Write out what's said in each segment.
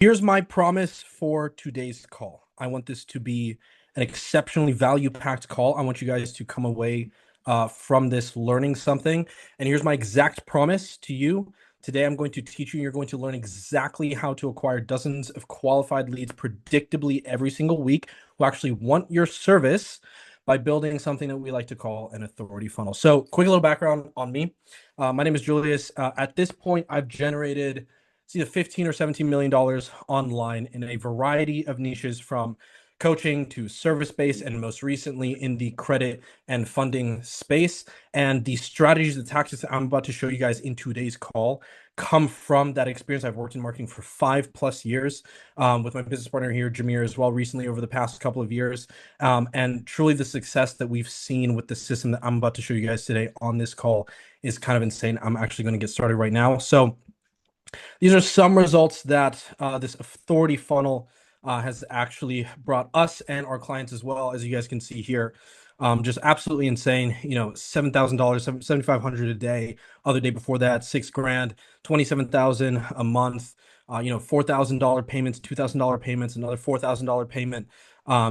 Here's my promise for today's call. I want this to be an exceptionally value-packed call. I want you guys to come away from this learning something. And here's my exact promise to you. Today, I'm going to teach you. You're going to learn exactly how to acquire dozens of qualified leads predictably every single week who actually want your service by building something that we like to call an authority funnel. So, quick little background on me. My name is Julius. At this point, I've generated it's either 15 or 17 million dollars online in a variety of niches, from coaching to service based, and most recently in the credit and funding space. And the strategies, the tactics that I'm about to show you guys in today's call come from that experience. I've worked in marketing for 5+ years with my business partner here, Jameer, as well, recently over the past couple of years. And truly, the success that we've seen with the system that I'm about to show you guys today on this call is kind of insane. I'm actually going to get started right now. So these are some results that this authority funnel has actually brought us and our clients as well, as you guys can see here. Just absolutely insane. $7,000, 7,500 a day. Other day before that, 6 grand, 27,000 a month. $4,000 payments, $2,000 payments, another $4,000 payment.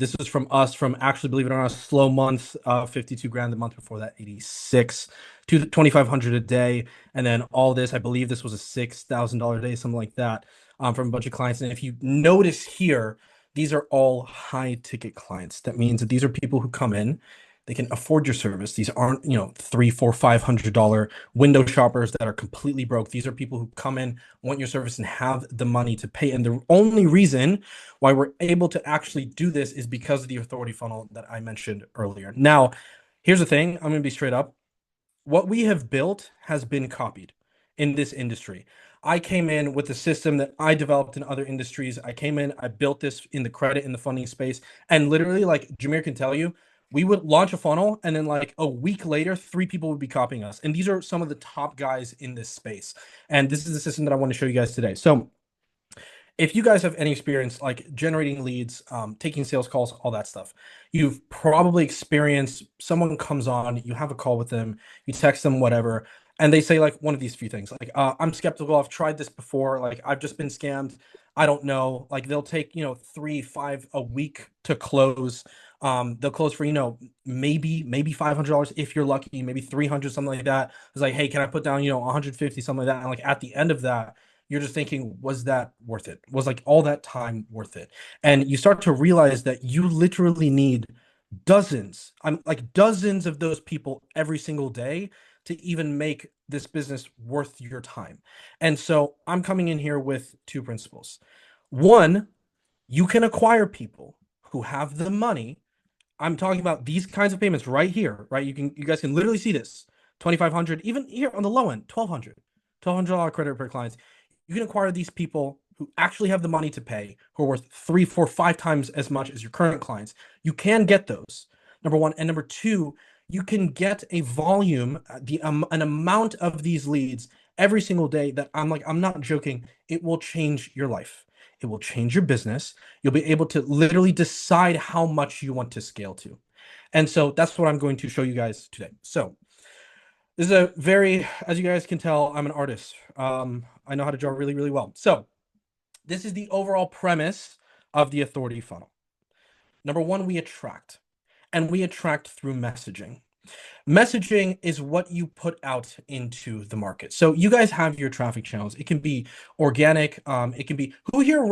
This was from us, from actually, believe it or not, a slow month, 52 grand the month before that, 86, 2,500 a day. And then all this, I believe this was a $6,000 day, something like that, from a bunch of clients. And if you notice here, these are all high ticket clients. That means that these are people who come in, they can afford your service. These aren't, $300, $400, $500 window shoppers that are completely broke. These are people who come in, want your service, and have the money to pay. And the only reason why we're able to actually do this is because of the authority funnel that I mentioned earlier. Now, here's the thing. I'm going to be straight up. What we have built has been copied in this industry. I came in with a system that I developed in other industries. I came in, I built this in the credit and the funding space. And literally, like Jameer can tell you, we would launch a funnel, and then like a week later, 3 people would be copying us. And these are some of the top guys in this space. And this is the system that I want to show you guys today. So if you guys have any experience like generating leads, taking sales calls, all that stuff, you've probably experienced someone comes on, you have a call with them, you text them, whatever, and they say like one of these few things, like, I'm skeptical, I've tried this before, like I've just been scammed, I don't know. Like they'll take, 3, 5 a week to close. They'll close for, maybe $500 if you're lucky, maybe 300, something like that. It's like, hey, can I put down, 150, something like that? And like at the end of that, you're just thinking, was that worth it? Was like all that time worth it? And you start to realize that you literally need dozens, I'm like dozens of those people every single day to even make this business worth your time. And so I'm coming in here with two principles. One, you can acquire people who have the money. I'm talking about these kinds of payments right here, right? You guys can literally see this. 2,500, even here on the low end, 1,200. $1,200 credit per client. You can acquire these people who actually have the money to pay, who are worth 3, 4, 5 times as much as your current clients. You can get those, number one. And number two, you can get a volume, an amount of these leads every single day that I'm not joking. It will change your life. It will change your business. You'll be able to literally decide how much you want to scale to. And so that's what I'm going to show you guys today. So this is a very, as you guys can tell, I'm an artist. I know how to draw really, really well. So this is the overall premise of the authority funnel. Number one, we attract, and we attract through messaging. Messaging is what you put out into the market. So you guys have your traffic channels. It can be organic. It can be who here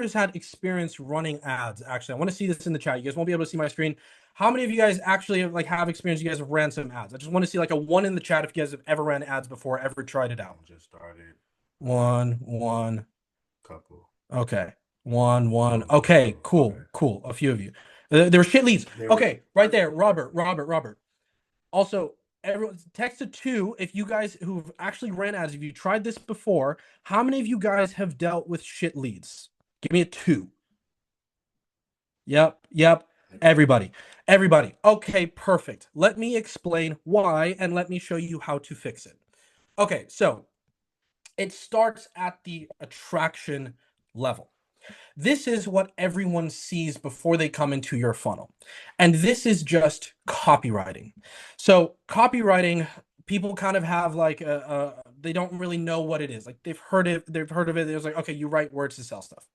has had experience running ads? Actually, I want to see this in the chat. You guys won't be able to see my screen. How many of you guys actually have experience? You guys have ran some ads. I just want to see like a 1 in the chat if you guys have ever ran ads before, ever tried it out. Just started. One. Couple. Okay. One. Okay, cool, Okay. cool. A few of you. There were shit leads. Okay, right there. Robert. Also, everyone text to 2 if you guys who've actually ran ads. If you tried this before, how many of you guys have dealt with shit leads? Give me a 2. Yep. Everybody. Okay, perfect. Let me explain why and let me show you how to fix it. Okay, so it starts at the attraction level. This is what everyone sees before they come into your funnel. And this is just copywriting. So copywriting, people kind of have like they don't really know what it is. Like they've heard it, they've heard of it. There's like, okay, you write words to sell stuff.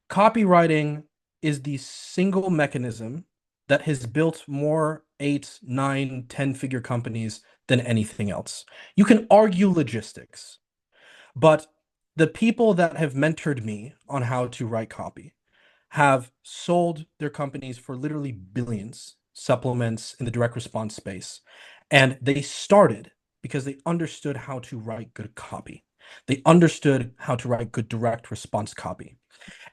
Copywriting is the single mechanism that has built more 8, 9, 10 figure companies than anything else. You can argue logistics, but the people that have mentored me on how to write copy have sold their companies for literally billions, supplements in the direct response space. And they started because they understood how to write good copy. They understood how to write good direct response copy.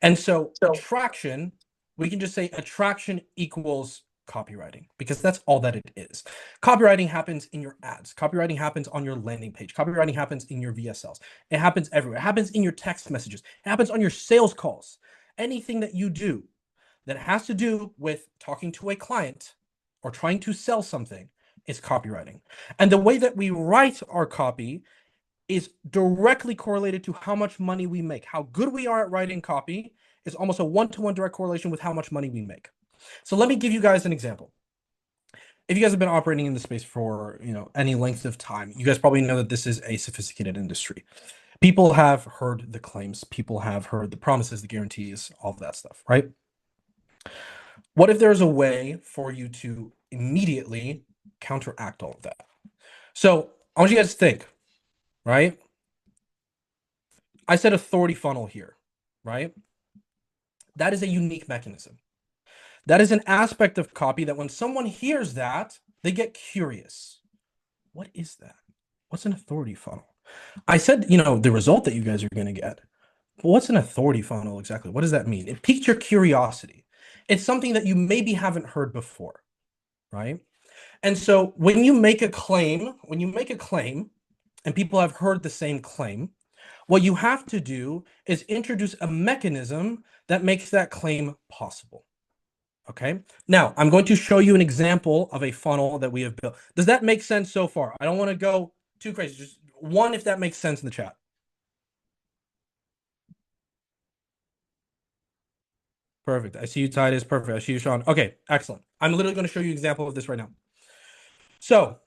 And so attraction, we can just say attraction equals copywriting because that's all that it is. Copywriting happens in your ads. Copywriting happens on your landing page. Copywriting happens in your VSLs. It happens everywhere. It happens in your text messages. It happens on your sales calls. Anything that you do that has to do with talking to a client or trying to sell something is copywriting. And the way that we write our copy is directly correlated to how much money we make. How good we are at writing copy is almost a one-to-one direct correlation with how much money we make. So let me give you guys an example. If you guys have been operating in the space for, any length of time, you guys probably know that this is a sophisticated industry. People have heard the claims, people have heard the promises, the guarantees, all of that stuff, right? What if there's a way for you to immediately counteract all of that? So I want you guys to think, right? I said authority funnel here, right? That is a unique mechanism. That is an aspect of copy that when someone hears that, they get curious. What is that? What's an authority funnel? I said, the result that you guys are going to get. But what's an authority funnel exactly? What does that mean? It piqued your curiosity. It's something that you maybe haven't heard before, right? And so when you make a claim, and people have heard the same claim, what you have to do is introduce a mechanism that makes that claim possible. Okay. Now, I'm going to show you an example of a funnel that we have built. Does that make sense so far? I don't want to go too crazy. Just one, if that makes sense in the chat. Perfect. I see you, Titus. Perfect. I see you, Sean. Okay, excellent. I'm literally going to show you an example of this right now. So,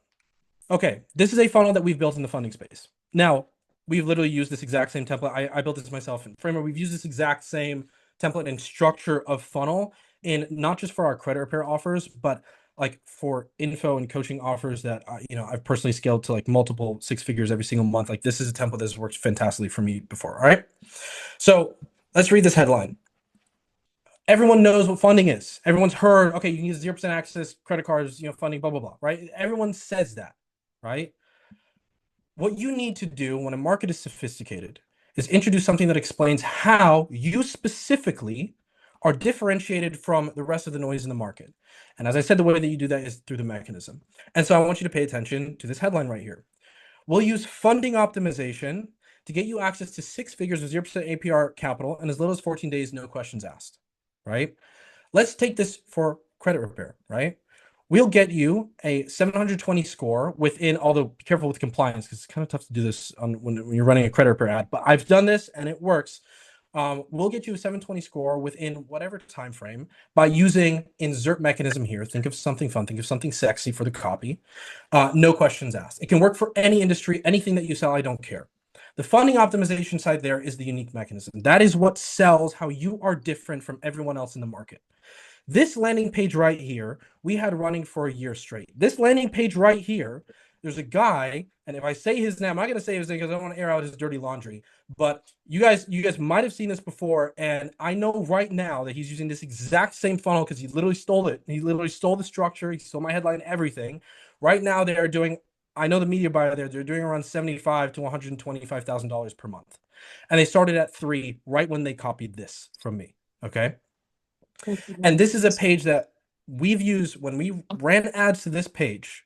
okay, this is a funnel that we've built in the funding space. Now, we've literally used this exact same template. I built this myself in Framer. We've used this exact same template and structure of funnel in not just for our credit repair offers, but like for info and coaching offers that I've personally scaled to like multiple 6 figures every single month. Like this is a template that's worked fantastically for me before. All right. So let's read this headline. Everyone knows what funding is. Everyone's heard, okay, you can use 0% access, credit cards, funding, blah, blah, blah, right? Everyone says that, right? What you need to do when a market is sophisticated is introduce something that explains how you specifically are differentiated from the rest of the noise in the market. And as I said, the way that you do that is through the mechanism. And so I want you to pay attention to this headline right here. We'll use funding optimization to get you access to 6 figures of 0% APR capital in as little as 14 days, no questions asked, right? Let's take this for credit repair, right? We'll get you a 720 score within, although be careful with compliance because it's kind of tough to do this when you're running a credit repair ad, but I've done this and it works. We'll get you a 720 score within whatever time frame by using insert mechanism here. Think of something fun, think of something sexy for the copy. No questions asked. It can work for any industry, anything that you sell, I don't care. The funding optimization side there is the unique mechanism. That is what sells how you are different from everyone else in the market. This landing page right here, we had running for a year straight. This landing page right here, there's a guy, and if I say his name, I'm not going to say his name because I don't want to air out his dirty laundry. But you guys might have seen this before, and I know right now that he's using this exact same funnel because he literally stole it. He literally stole the structure. He stole my headline, everything. Right now, they are doing. I know the media buyer there. They're doing around $75,000 to $125,000 per month, and they started at 3 right when they copied this from me. Okay. And this is a page that we've used when we ran ads to this page.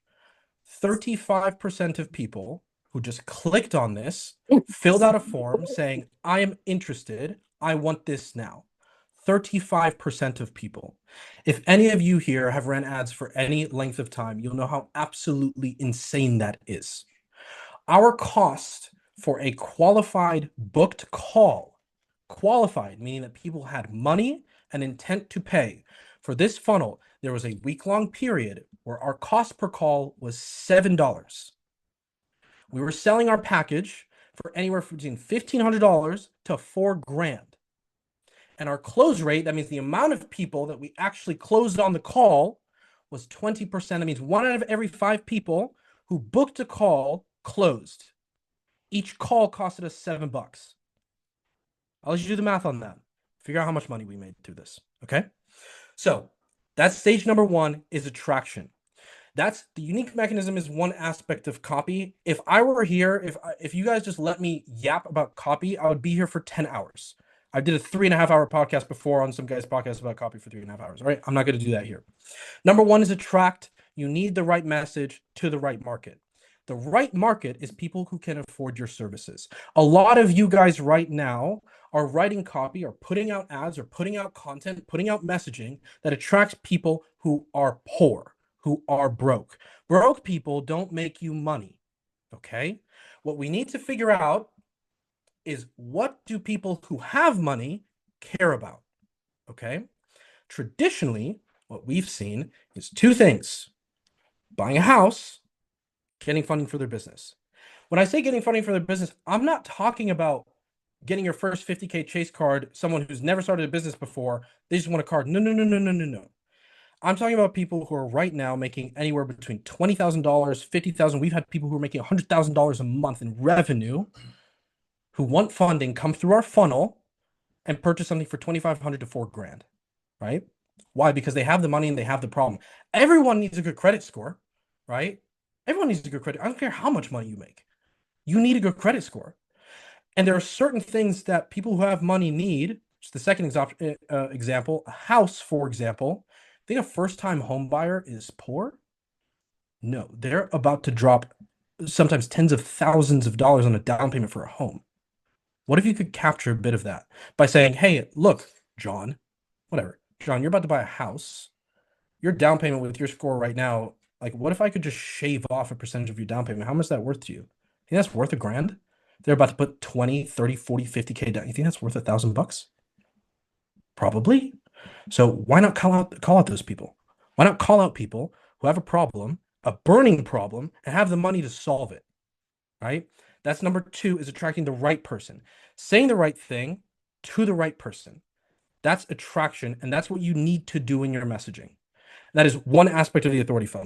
35% of people who just clicked on this filled out a form saying, I am interested. I want this now. 35% of people. If any of you here have ran ads for any length of time, you'll know how absolutely insane that is. Our cost for a qualified booked call, qualified meaning that people had money and intent to pay. For this funnel, there was a week-long period where our cost per call was $7. We were selling our package for anywhere between $1,500 to $4,000. And our close rate, that means the amount of people that we actually closed on the call, was 20%. That means 1 out of every 5 people who booked a call closed. Each call costed us $7. I'll let you do the math on that. Figure out how much money we made through this. Okay. So that's stage number one, is attraction. That's the unique mechanism, is one aspect of copy. If I were here, if you guys just let me yap about copy, I would be here for 10 hours. I did a 3.5 hour podcast before on some guy's podcast about copy for 3.5 hours. All right. I'm not going to do that here. Number one is attract. You need the right message to the right market. The right market is people who can afford your services. A lot of you guys right now are writing copy or putting out ads or putting out content, putting out messaging that attracts people who are poor, who are broke. Broke people don't make you money. Okay. What we need to figure out is, what do people who have money care about? Okay. Traditionally, what we've seen is two things: buying a house, getting funding for their business. When I say getting funding for their business, I'm not talking about getting your first 50K chase card, someone who's never started a business before, they just want a card. No, no, no, no, no, no, no. I'm talking about people who are right now making anywhere between $20,000, $50,000. We've had people who are making $100,000 a month in revenue who want funding, come through our funnel and purchase something for 2,500 to $4,000, right? Why? Because they have the money and they have the problem. Everyone needs a good credit score, right? Everyone needs a good credit. I don't care how much money you make. You need a good credit score. And there are certain things that people who have money need. Just the second example, a house, for example. Think a first-time home buyer is poor? No, they're about to drop sometimes tens of thousands of dollars on a down payment for a home. What if you could capture a bit of that by saying, hey, look, John, whatever, John, you're about to buy a house. Your down payment with your score right now, like, what if I could just shave off a percentage of your down payment? How much is that worth to you? You think that's worth $1,000? They're about to put 20, 30, 40, 50K down. You think that's worth $1,000? Probably. So why not call out those people? Why not call out people who have a problem, a burning problem, and have the money to solve it? Right? That's number two, is attracting the right person. Saying the right thing to the right person. That's attraction, and that's what you need to do in your messaging. That is one aspect of the authority funnel.